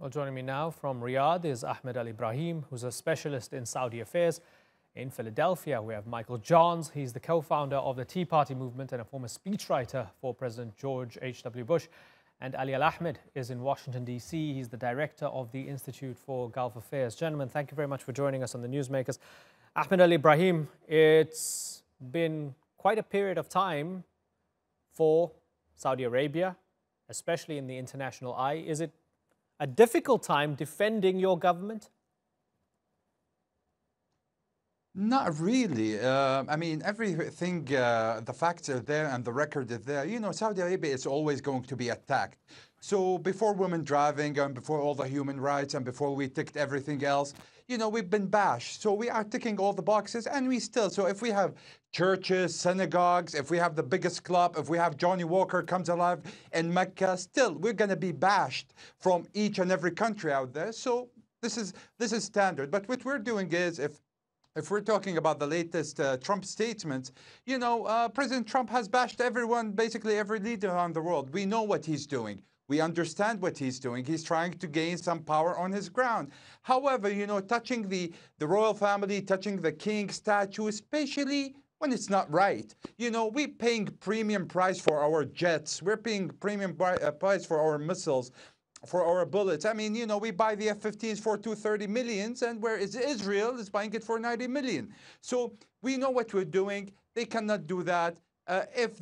Well, joining me now from Riyadh is Ahmed al Ibrahim, who's a specialist in Saudi affairs. In Philadelphia, we have Michael Johns. He's the co-founder of the Tea Party movement and a former speechwriter for President George H.W. Bush. And Ali Al-Ahmed is in Washington, D.C. He's the director of the Institute for Gulf Affairs. Gentlemen, thank you very much for joining us on the Newsmakers. Ahmed al Ibrahim, it's been quite a period of time for Saudi Arabia, especially in the international eye. Is it a difficult time defending your government? Not really. I mean, everything, the facts are there and the record is there. You know, Saudi Arabia is always going to be attacked. So before women driving and before all the human rights and before we ticked everything else, you know, we've been bashed. So we are ticking all the boxes and we still. So if we have churches, synagogues, if we have the biggest club, if we have Johnny Walker comes alive in Mecca, still we're going to be bashed from each and every country out there. So this is standard. But what we're doing is if we're talking about the latest Trump statements, you know, President Trump has bashed everyone, basically every leader around the world. We know what he's doing. We understand what he's doing. He's trying to gain some power on his ground. However, you know, touching the royal family, touching the king statue, especially when it's not right. You know, we're paying premium price for our jets. We're paying premium price for our missiles, for our bullets. I mean, you know, we buy the F-15s for $230 million, and whereas Israel is buying it for $90 million. So we know what we're doing. They cannot do that. If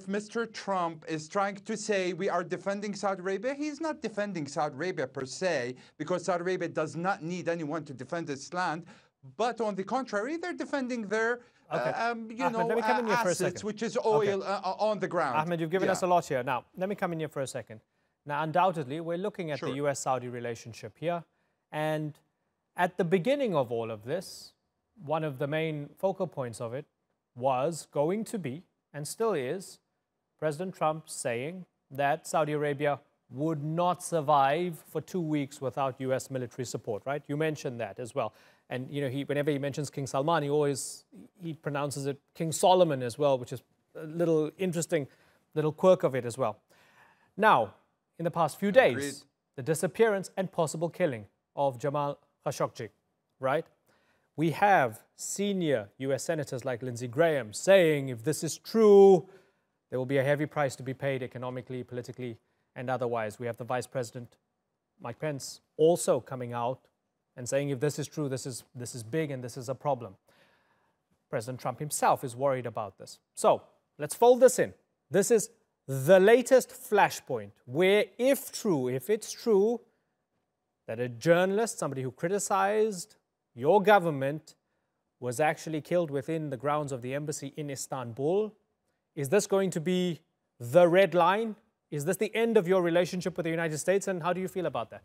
Mr. Trump is trying to say we are defending Saudi Arabia, he's not defending Saudi Arabia per se, because Saudi Arabia does not need anyone to defend its land. But on the contrary, they're defending their assets, which is oil on the ground. Ahmed, you've given us a lot here. Now, let me come in here for a second. Now, undoubtedly, we're looking at the US-Saudi relationship here. And at the beginning of all of this, one of the main focal points of it was going to be, and still is, President Trump saying that Saudi Arabia would not survive for 2 weeks without US military support, right? You mentioned that as well. And, you know, whenever he mentions King Salman, he pronounces it King Solomon as well, which is a little interesting little quirk of it as well. Now, in the past few days, the disappearance and possible killing of Jamal Khashoggi, right? We have senior US senators like Lindsey Graham saying if this is true, there will be a heavy price to be paid economically, politically, and otherwise. We have the Vice President, Mike Pence, also coming out and saying if this is true, this is big and this is a problem. President Trump himself is worried about this. So let's fold this in. This is the latest flashpoint where if it's true that a journalist, somebody who criticized your government, was actually killed within the grounds of the embassy in Istanbul, is this going to be the red line? Is this the end of your relationship with the United States? And how do you feel about that?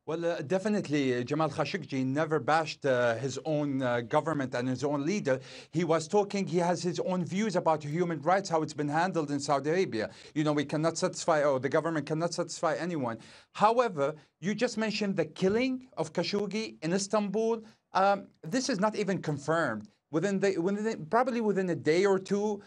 Well, definitely, Jamal Khashoggi never bashed his own government and his own leader. He was talking, he has his own views about human rights, how it's been handled in Saudi Arabia. You know, we cannot satisfy, or the government cannot satisfy anyone. However, you just mentioned the killing of Khashoggi in Istanbul. This is not even confirmed. Probably within a day or two,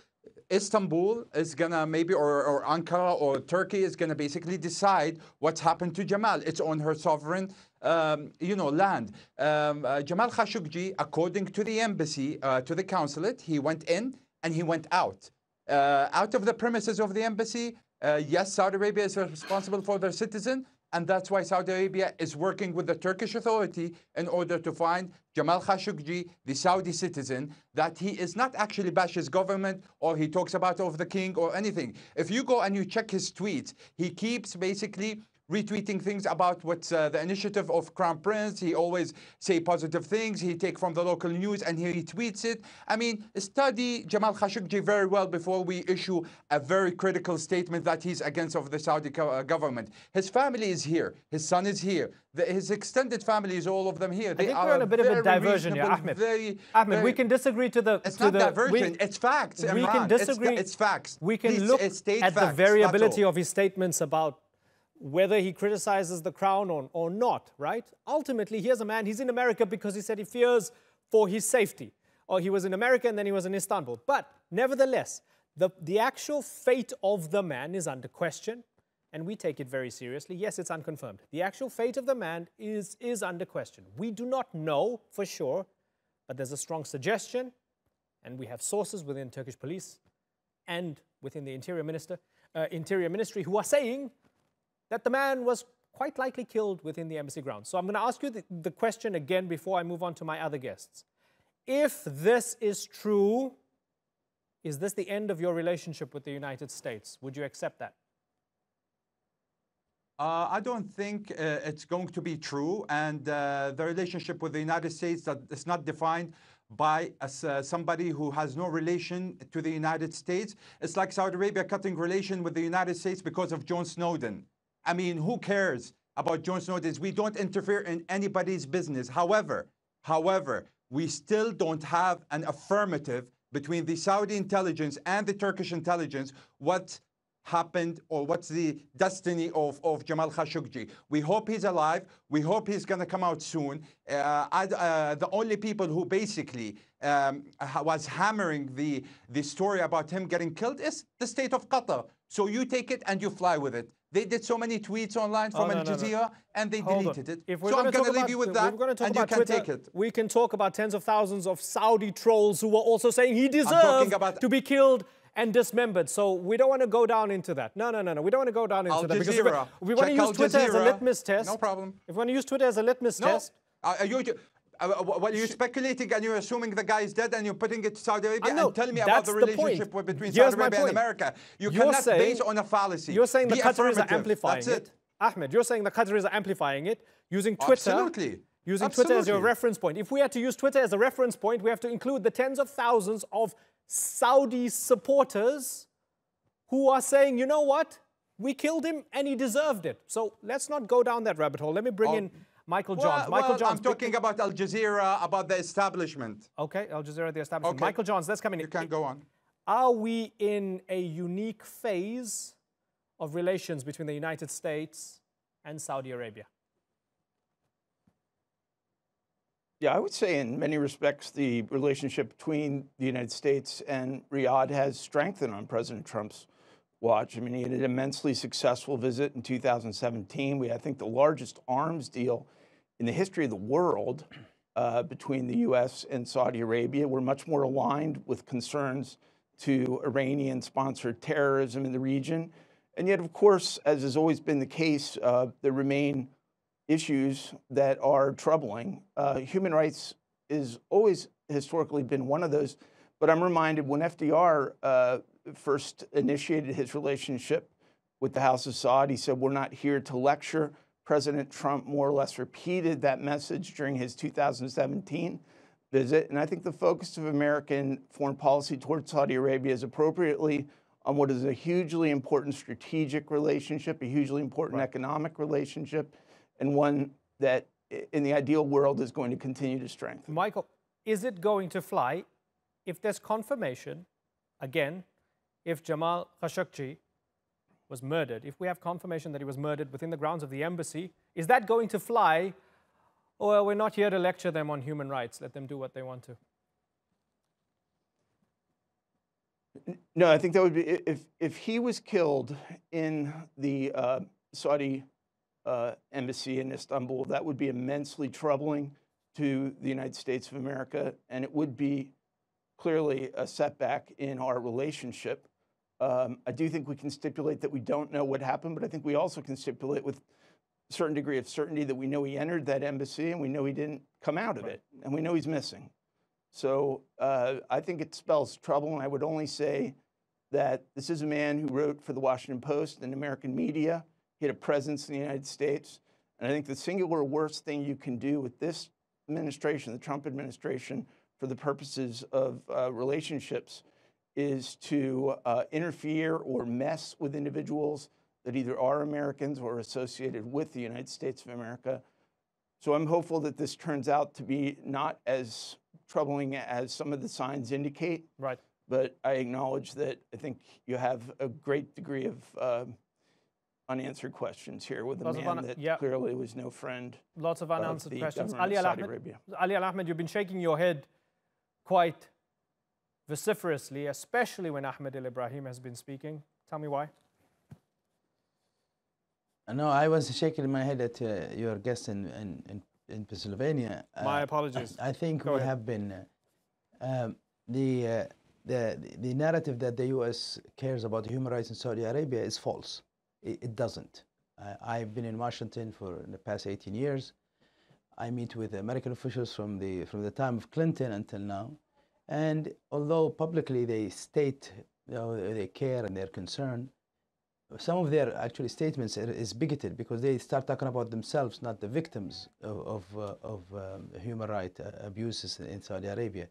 Istanbul is gonna or Ankara or Turkey is gonna basically decide what's happened to Jamal. It's on her sovereign, land. Jamal Khashoggi, according to the embassy, to the consulate, he went in and he went out. Out of the premises of the embassy, yes, Saudi Arabia is responsible for their citizen. And that's why Saudi Arabia is working with the Turkish authority in order to find Jamal Khashoggi, the Saudi citizen, that he is not actually bash his government or he talks about of the king or anything. If you go and you check his tweets, he keeps basically retweeting things about what's the initiative of Crown Prince. He always say positive things. He take from the local news and he retweets it. I mean, study Jamal Khashoggi very well before we issue a very critical statement that he's against of the Saudi government. His family is here. His son is here. His extended family is all of them here. I think we're on a bit of a diversion here, Ahmed. Ahmed, we can disagree to the... It's not diversion, it's facts. We can disagree. It's facts. We can look at the variability of his statements about whether he criticizes the crown or not, right? Ultimately, here's a man, he's in America because he said he fears for his safety. Or he was in America and then he was in Istanbul. But nevertheless, the actual fate of the man is under question. and we take it very seriously. Yes, it's unconfirmed. The actual fate of the man is under question. We do not know for sure, but there's a strong suggestion, and we have sources within Turkish police and within the Interior Ministry who are saying that the man was quite likely killed within the embassy grounds. So I'm going to ask you the question again before I move on to my other guests. If this is true, is this the end of your relationship with the United States? Would you accept that? I don't think it's going to be true, and the relationship with the United States that is not defined by somebody who has no relation to the United States. It's like Saudi Arabia cutting relation with the United States because of John Snowden. I mean, who cares about John Snowden? We don't interfere in anybody's business. However, we still don't have an affirmative between the Saudi intelligence and the Turkish intelligence what happened or what's the destiny of Jamal Khashoggi. We hope he's alive. We hope he's going to come out soon. The only people who basically was hammering the story about him getting killed is the state of Qatar. So you take it and you fly with it. They did so many tweets online from Al Jazeera and they deleted it. So I'm going to leave you with that and you can take it. We can talk about tens of thousands of Saudi trolls who were also saying he deserved to be killed and dismembered. So we don't want to go down into that. No. We don't want to go down into that. Because if we want to use Twitter as a litmus test. No problem. If we want to use Twitter as a litmus test. Well, you're speculating and you're assuming the guy is dead and you're putting it to Saudi Arabia and tell me about the relationship between Saudi Arabia and America. You cannot base on a fallacy. You're saying the Qataris are amplifying it. Ahmed, you're saying the Qataris are amplifying it using Twitter. Absolutely. Using Twitter as your reference point. If we had to use Twitter as a reference point, we have to include the tens of thousands of Saudi supporters who are saying, you know what? We killed him and he deserved it. So let's not go down that rabbit hole. Let me bring in Michael Johns. Michael Johns. I'm talking about Al Jazeera, about the establishment. Okay, Al Jazeera, the establishment. Okay. Michael Johns, let's come in. You can go on. Are we in a unique phase of relations between the United States and Saudi Arabia? Yeah, I would say in many respects the relationship between the United States and Riyadh has strengthened on President Trump's watch. I mean, he had an immensely successful visit in 2017. We had, I think, the largest arms deal in the history of the world between the U.S. and Saudi Arabia. We're much more aligned with concerns to Iranian-sponsored terrorism in the region. And yet, of course, as has always been the case, there remain issues that are troubling. Human rights is always historically been one of those. But I'm reminded when FDR first initiated his relationship with the House of Saud, he said, we're not here to lecture. President Trump more or less repeated that message during his 2017 visit. And I think the focus of American foreign policy towards Saudi Arabia is appropriately on what is a hugely important strategic relationship, a hugely important economic relationship, and one that in the ideal world is going to continue to strengthen. Michael, is it going to fly if there's confirmation, again, if Jamal Khashoggi was murdered, if we have confirmation that he was murdered within the grounds of the embassy, is that going to fly? Or we're not here to lecture them on human rights, let them do what they want to? No, I think that would be, if he was killed in the Saudi embassy in Istanbul, that would be immensely troubling to the United States of America, and it would be clearly a setback in our relationship. I do think we can stipulate that we don't know what happened, but I think we also can stipulate with a certain degree of certainty that we know he entered that embassy and we know he didn't come out of it, and we know he's missing. So I think it spells trouble, and I would only say that this is a man who wrote for the Washington Post and American media. He had a presence in the United States. And I think the singular worst thing you can do with this administration, the Trump administration, for the purposes of relationships is to interfere or mess with individuals that either are Americans or associated with the United States of America. So I'm hopeful that this turns out to be not as troubling as some of the signs indicate. Right. But I acknowledge that I think you have a great degree of unanswered questions here with a man that clearly was no friend. Lots of unanswered questions. Ali Al Ahmed, you've been shaking your head quite vociferously, especially when Ahmed al Ibrahim has been speaking. Tell me why. No, I was shaking my head at your guest in Pennsylvania. My apologies. I think Go we ahead. have been the narrative that the U.S. cares about human rights in Saudi Arabia is false. It doesn't. I've been in Washington for the past 18 years. I meet with American officials from the time of Clinton until now, and although publicly they state they care and they're concerned, some of their actually statements is bigoted because they start talking about themselves, not the victims of human rights abuses in Saudi Arabia.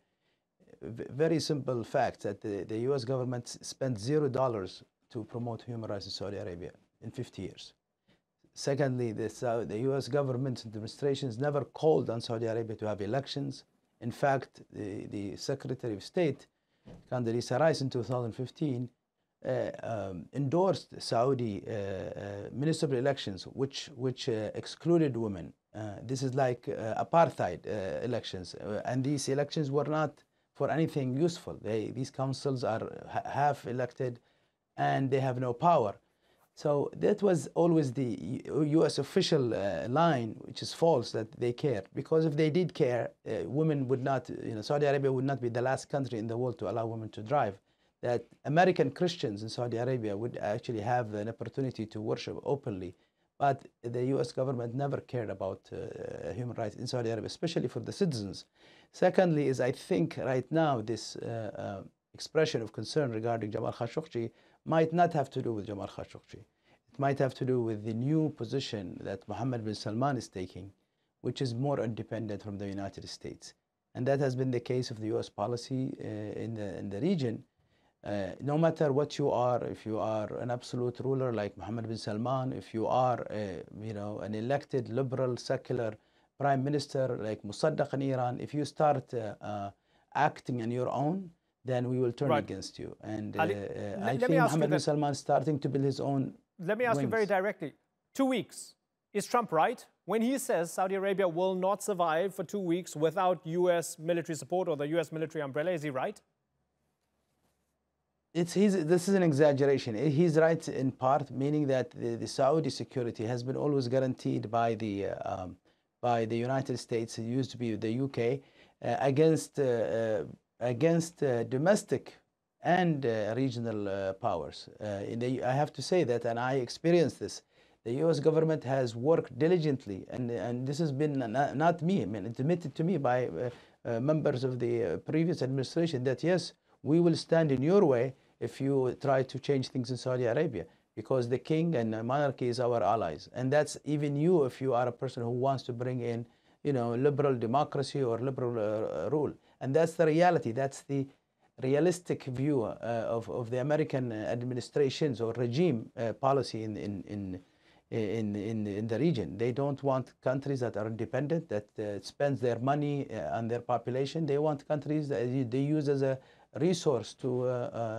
Very simple fact that the U.S. government spent $0 to promote human rights in Saudi Arabia in 50 years. Secondly, the U.S. government's administrations never called on Saudi Arabia to have elections. In fact, the Secretary of State, Condoleezza Rice, in 2015, endorsed Saudi municipal elections, which excluded women. This is like apartheid elections, and these elections were not for anything useful. These councils are half elected, and they have no power. So that was always the U.S. official line, which is false, that they care. Because if they did care, women would not, Saudi Arabia would not be the last country in the world to allow women to drive. That American Christians in Saudi Arabia would actually have an opportunity to worship openly. But the U.S. government never cared about human rights in Saudi Arabia, especially for the citizens. Secondly, is I think right now this expression of concern regarding Jamal Khashoggi might not have to do with Jamal Khashoggi. It might have to do with the new position that Mohammed bin Salman is taking, which is more independent from the United States. And that has been the case of the U.S. policy in the region. No matter what you are, if you are an absolute ruler like Mohammed bin Salman, if you are an elected liberal secular prime minister like Mossadegh in Iran, if you start acting on your own, then we will turn against you. And I think Mohammed bin Salman is starting to build his own Let me ask you very directly. 2 weeks. Is Trump right when he says Saudi Arabia will not survive for 2 weeks without U.S. military support or the U.S. military umbrella? Is he right? This is an exaggeration. He's right in part, meaning that the Saudi security has been always guaranteed by the United States. It used to be the UK against domestic and regional powers. I have to say that, and I experienced this. The U.S. government has worked diligently, and this has been not me. I mean, admitted to me by members of the previous administration that yes, we will stand in your way if you try to change things in Saudi Arabia, because the king and the monarchy is our allies. And that's even you if you are a person who wants to bring in, liberal democracy or liberal rule. And that's the reality. That's the realistic view of the American administration's or regime policy in the region. They don't want countries that are independent, that spends their money on their population. They want countries that they use as a resource to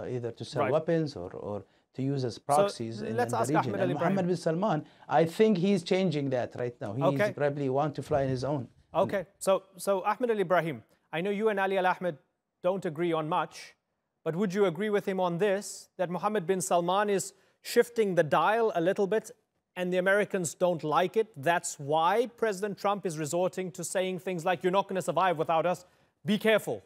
either to sell weapons or to use as proxies in the region. And Mohammed bin Salman, I think he's changing that right now. He's probably want to fly on his own. Okay, so Ahmed al Ibrahim, I know you and Ali Al Ahmed don't agree on much, but would you agree with him on this, that Mohammed bin Salman is shifting the dial a little bit and the Americans don't like it? That's why President Trump is resorting to saying things like, you're not going to survive without us, be careful.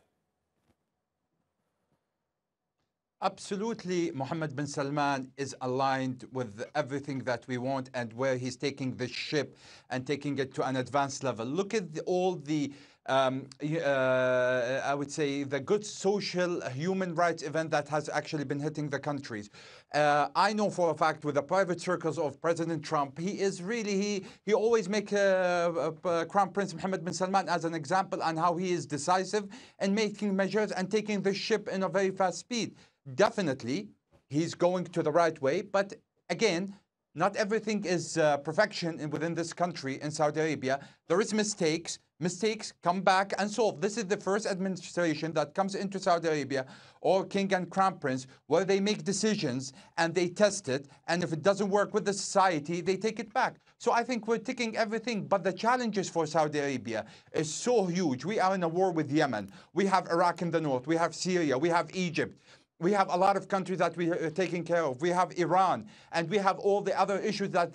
Absolutely, Mohammed bin Salman is aligned with everything that we want and where he's taking the ship and taking it to an advanced level. Look at all the, I would say, the good social human rights event that has actually been hitting the countries. I know for a fact with the private circles of President Trump, he is really, he always make Crown Prince Mohammed bin Salman as an example on how he is decisive in making measures and taking the ship in a very fast speed. Definitely, he's going to the right way. But again, not everything is perfection within this country in Saudi Arabia. There is mistakes. Mistakes come back and solve. This is the first administration that comes into Saudi Arabia or King and Crown Prince where they make decisions and they test it. And if it doesn't work with the society, they take it back. So I think we're ticking everything. But the challenges for Saudi Arabia is so huge. We are in a war with Yemen. We have Iraq in the north. We have Syria. We have Egypt. We have a lot of countries that we are taking care of. We have Iran, and we have all the other issues that,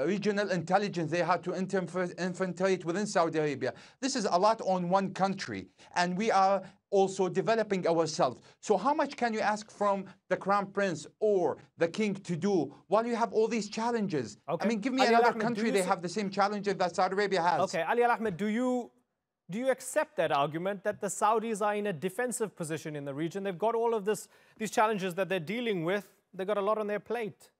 regional intelligence, they had to infiltrate within Saudi Arabia. This is a lot on one country, and we are also developing ourselves. So how much can you ask from the Crown Prince or the King to do while you have all these challenges? Okay. I mean, give me Ali another Ahmed, country, they have the same challenges that Saudi Arabia has. Okay, Ali Ahmed, do you accept that argument that the Saudis are in a defensive position in the region? They've got all of these challenges that they're dealing with. They've got a lot on their plate.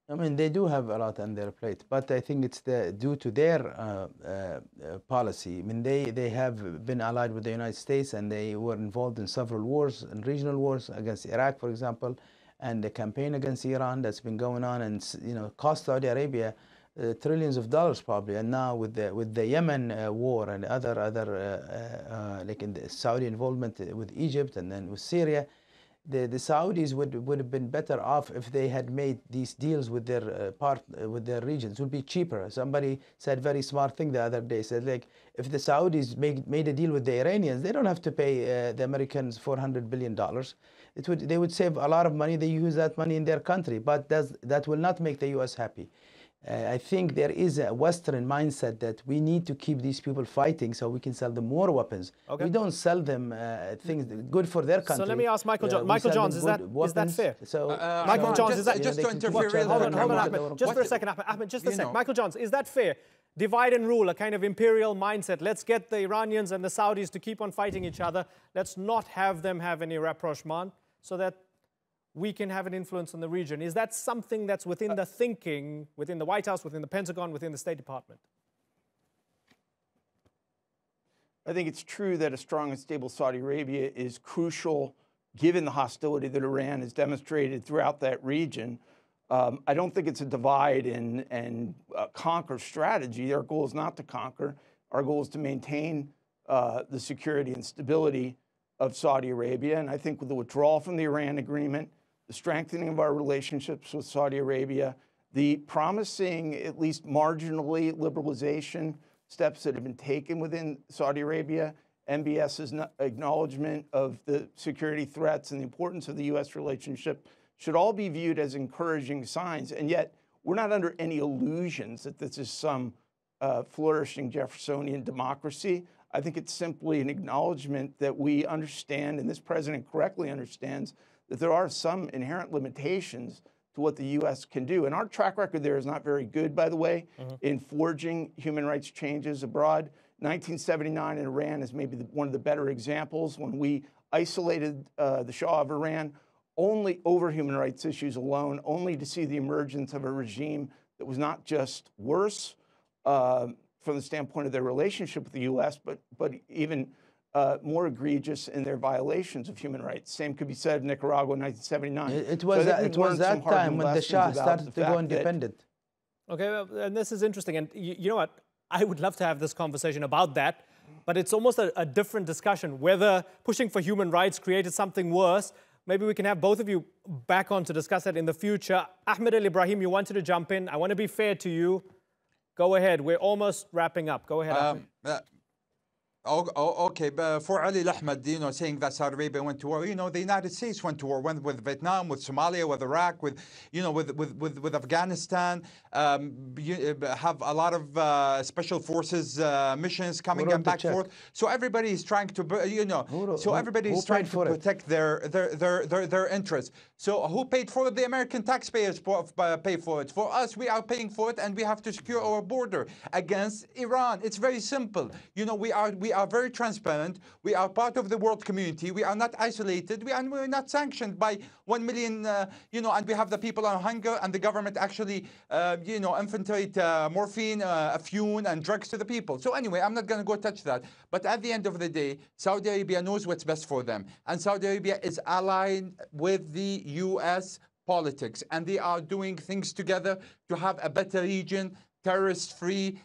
I mean, they do have a lot on their plate, but I think it's due to their policy. I mean, they have been allied with the United States, and they were involved in several wars, and regional wars against Iraq, for example, and the campaign against Iran that's been going on, and cost Saudi Arabia trillions of dollars probably. And now with the Yemen war and other like in the Saudi involvement with Egypt and then with Syria, the Saudis would have been better off if they had made these deals with their with their regions. It would be cheaper. Somebody said very smart thing the other day. Said, like, if the Saudis made a deal with the Iranians, they don't have to pay the Americans $400 billion. They would save a lot of money. They use that money in their country, but that will not make the U.S. happy. I think there is a Western mindset that we need to keep these people fighting so we can sell them more weapons. Okay. We don't sell them things good for their country. So let me ask Michael John. Michael Johns, is that fair? So Michael Johns, is that just to interfere? Hold on, Ahmed. Just for a second, Ahmed. Just a sec. Michael Johns, is that fair? Divide and rule, a kind of imperial mindset. Let's get the Iranians and the Saudis to keep on fighting each other. Let's not have them have any rapprochement, so that we can have an influence in the region. Is that something that's within the thinking, within the White House, within the Pentagon, within the State Department? I think it's true that a strong and stable Saudi Arabia is crucial given the hostility that Iran has demonstrated throughout that region. I don't think it's a divide and conquer strategy. Our goal is not to conquer. Our goal is to maintain the security and stability of Saudi Arabia. And I think with the withdrawal from the Iran agreement, the strengthening of our relationships with Saudi Arabia, the promising, at least marginally, liberalization steps that have been taken within Saudi Arabia, MBS's acknowledgement of the security threats and the importance of the U.S. relationship should all be viewed as encouraging signs. And yet, we're not under any illusions that this is some flourishing Jeffersonian democracy. I think it's simply an acknowledgement that we understand, and this president correctly understands, that there are some inherent limitations to what the U.S. can do. And our track record there is not very good, by the way, in forging human rights changes abroad. 1979 in Iran is maybe one of the better examples when we isolated the Shah of Iran only over human rights issues alone, only to see the emergence of a regime that was not just worse from the standpoint of their relationship with the U.S., but even more egregious in their violations of human rights. Same could be said of Nicaragua in 1979. It was that time when the Shah started to go independent. Okay, and this is interesting. And you know what? I would love to have this conversation about that, but it's almost a different discussion, whether pushing for human rights created something worse. Maybe we can have both of you back on to discuss that in the future. Ahmed al Ibrahim, you wanted to jump in. I want to be fair to you. Go ahead. We're almost wrapping up. Go ahead, Ahmed. Okay, but for Ali Ahmed, saying that Saudi Arabia went to war, the United States went to war, went with Vietnam, with Somalia, with Iraq, with Afghanistan, have a lot of special forces missions coming and back forth. So everybody is trying to, so everybody is trying to protect their interests. So who paid for it? The American taxpayers pay for it. For us, we are paying for it, and we have to secure our border against Iran. It's very simple. We are very transparent. We are part of the world community. We are not isolated. We're not sanctioned by 1 million, and we have the people on hunger, and the government actually, infiltrate morphine, afune, and drugs to the people. So anyway, I'm not going to go touch that. But at the end of the day, Saudi Arabia knows what's best for them. And Saudi Arabia is allied with the U.S. politics. And they are doing things together to have a better region, terrorist-free,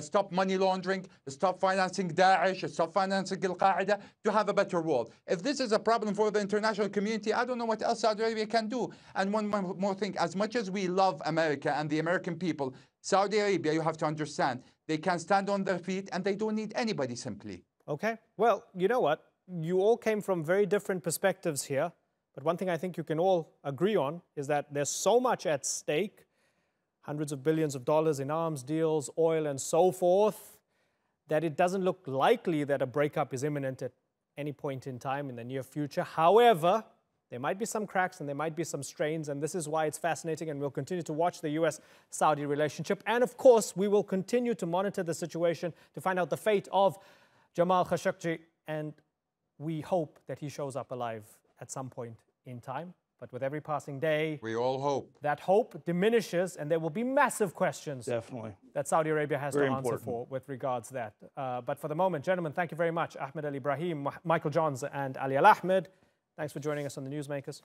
stop money laundering, stop financing Daesh, stop financing Al-Qaeda, to have a better world. If this is a problem for the international community, I don't know what else Saudi Arabia can do. And one more thing, as much as we love America and the American people, Saudi Arabia, you have to understand, they can stand on their feet and they don't need anybody simply. Okay, well, you know what? you all came from very different perspectives here, but one thing I think you can all agree on is that there's so much at stake, hundreds of billions of dollars in arms deals, oil, and so forth, that it doesn't look likely that a breakup is imminent at any point in time in the near future. However, there might be some cracks and there might be some strains, and this is why it's fascinating, and we'll continue to watch the US-Saudi relationship. And of course, we will continue to monitor the situation to find out the fate of Jamal Khashoggi, and we hope that he shows up alive at some point in time. But with every passing day, we all hope. That hope diminishes, and there will be massive questions definitely that Saudi Arabia has to answer for with regards to that. But for the moment, gentlemen, thank you very much. Ahmed al Ibrahim, Michael Johns, and Ali Al Ahmed. Thanks for joining us on the Newsmakers.